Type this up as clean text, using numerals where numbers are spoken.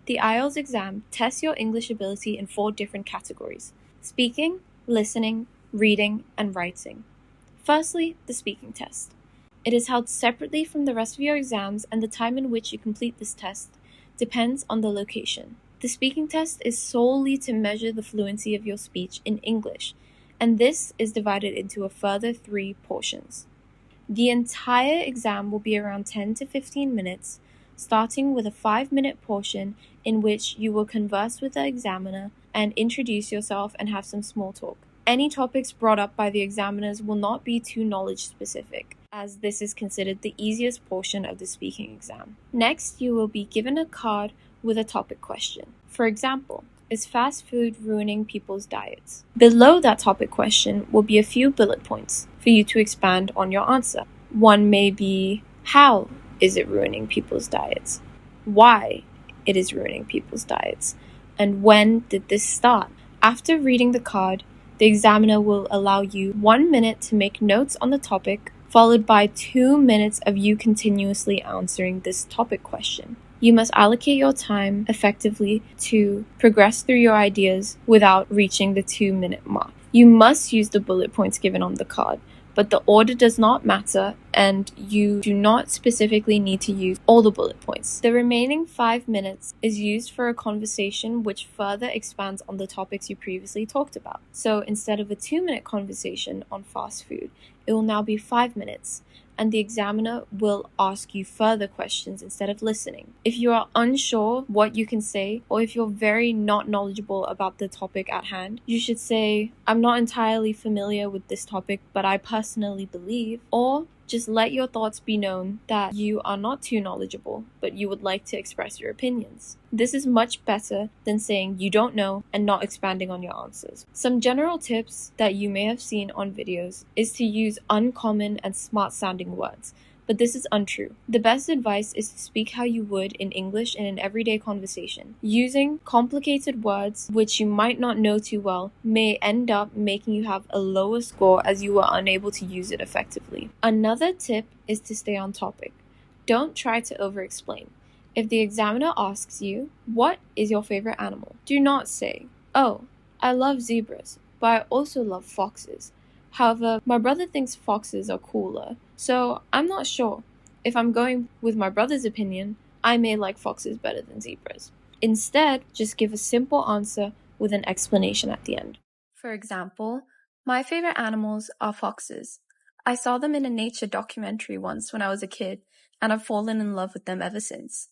The IELTS exam tests your English ability in 4 different categories: speaking, listening, reading, and writing. Firstly, the speaking test. It is held separately from the rest of your exams, and the time in which you complete this test depends on the location. The speaking test is solely to measure the fluency of your speech in English, and this is divided into a further 3 portions. The entire exam will be around 10 to 15 minutes, starting with a 5-minute portion in which you will converse with the examiner and introduce yourself and have some small talk. Any topics brought up by the examiners will not be too knowledge specific, as this is considered the easiest portion of the speaking exam. Next, you will be given a card with a topic question. For example, is fast food ruining people's diets? Below that topic question will be a few bullet points for you to expand on your answer. One may be, how is it ruining people's diets? Why it is ruining people's diets? And when did this start? After reading the card, the examiner will allow you 1 minute to make notes on the topic, followed by 2 minutes of you continuously answering this topic question. You must allocate your time effectively to progress through your ideas without reaching the 2-minute mark. You must use the bullet points given on the card, but the order does not matter, and you do not specifically need to use all the bullet points. The remaining 5 minutes is used for a conversation which further expands on the topics you previously talked about. So instead of a 2-minute conversation on fast food, it will now be 5 minutes, and the examiner will ask you further questions instead of listening. If you are unsure what you can say, or if you're very not knowledgeable about the topic at hand, you should say, I'm not entirely familiar with this topic, but I personally believe, or just let your thoughts be known that you are not too knowledgeable, but you would like to express your opinions. This is much better than saying you don't know and not expanding on your answers. Some general tips that you may have seen on videos is to use uncommon and smart sounding words, but this is untrue. The best advice is to speak how you would in English in an everyday conversation. Using complicated words which you might not know too well may end up making you have a lower score as you were unable to use it effectively. Another tip is to stay on topic. Don't try to over-explain. If the examiner asks you, what is your favorite animal? Do not say, oh, I love zebras, but I also love foxes. However, my brother thinks foxes are cooler, so I'm not sure. If I'm going with my brother's opinion, I may like foxes better than zebras. Instead, just give a simple answer with an explanation at the end. For example, my favorite animals are foxes. I saw them in a nature documentary once when I was a kid, and I've fallen in love with them ever since.